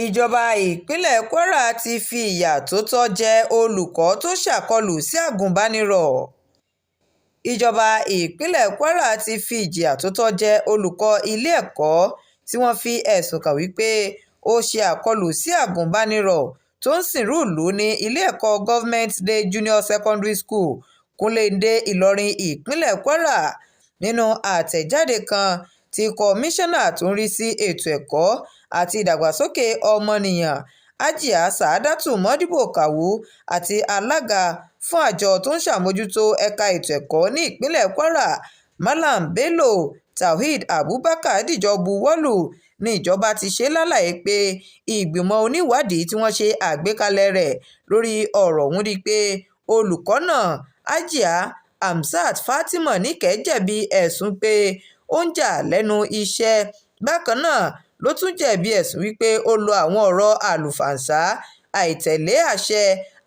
ìjọba ìpínlẹ̀ kwara ti fi ìyà tó tọ́ jẹ olùkọ́ tó ṣàkọlù sí agùnbánirò. ìjọba ìpínlẹ̀ kwara ti fi ìjìyà tó tọ́ jẹ olùkọ́ ilé-ẹ̀kọ́ tí wọ́n fi ẹ̀sùn kàn wípé ó ṣe àkọlù sí agùnbánirò tó ń sìnrú-ìlú ní ilé-ẹ̀kọ́ government day junior secondary school kúnléndé ìlọrin ìpínlẹ̀ kwara. nínú àtẹ̀jáde kan tí kọmíṣánná tó ń rí sí ètò ẹ̀kọ́ àti ìdàgbàsókè ọmọnìyàn Hajiya Sa'adatu Modibo Kawu àti alága fún àjọ tó ń ṣàmójútó ẹ̀ka ètò ẹ̀kọ́ ní ìpínlẹ̀ kwara Malam Bello Tawhid Abubakar dìjọ buwọ́lù ní ìjọba ti ṣe lálàyé pé ìgbìmọ̀ oníwádìí tí wọ́n ṣe àgbékalẹ̀ rẹ̀ lórí ọ̀rọ̀ ọ̀hún rí i pé olùkọ́ náà Hajiya Hamsat Fatima Níkẹ́ jẹ̀bi ẹ̀sùn pé ó ń jà lẹ́nu iṣẹ́. bákan náà ló tún jẹ̀bi ẹ̀sùn wípé ó lo àwọn ọ̀rọ̀ àlùfàǹsá, àìtẹ̀lé àṣẹ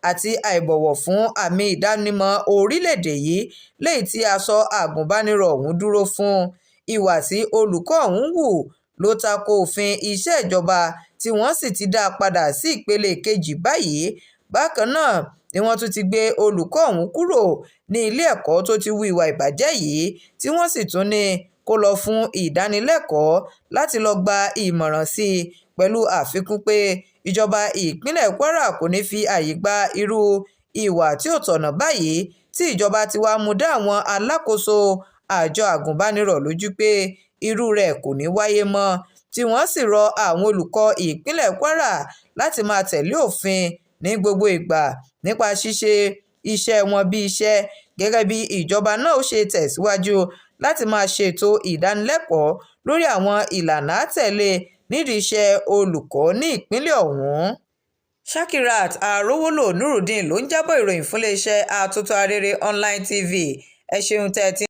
àti àìbọ̀wọ̀ fún àmì ìdánimọ̀ orílẹ̀-èdè yìí léyìí tí aṣọ àgùnbánirọ̀ ọ̀hún dúró fún. ìwà tí olùkọ́ ọ̀hún hù ló tako òfin iṣẹ́ ìjọba tí wọ́n sì ti dá a padà sí ìpele kejì báyìí. bákan náà ni wọ́n tún ti gbé olùkọ́ ọ̀hún kúrò ní ilé ẹ̀kọ́ tó ti hu ìwà ìbàjẹ́ yìí tí wọ́n sì tún ní kó lọ fún ìdánilẹ́kọ̀ọ́ láti lọ gba ìmọ̀ràn sí i, pẹ̀lú àfikún pé ìjọba ìpínlẹ̀ kwara kò ní fi àyè gba irú ìwà tí ò tọ̀nà báyìí tí ìjọba ti wá mú dá àwọn alákòóso àjọ àgùnbánirọ̀ lójú pé irú rẹ̀ kò ní wáyé mọ́, tí wọ́n sì rọ àwọn olùkọ́ ìpínlẹ̀ kwara láti máa tẹ̀lé òfin ní gbogbo ìgbà nípa ṣíṣe iṣẹ́ wọn bí iṣẹ́, gẹ́gẹ́ bí ìjọba náà ó ṣe tẹ̀síwájú láti máa ṣètò ìdánilẹ́kọ̀ọ́ lórí àwọn ìlànà àtẹ̀lé nídìí iṣẹ́ olùkọ́ ní ìpínlẹ̀ ọ̀hún. Shakirat Arówólò Nurudeen ló ń jábọ̀ ìròyìn fún iléeṣẹ́ Atótó Arére Online TV. ẹ ṣeun tẹ́ ẹ ti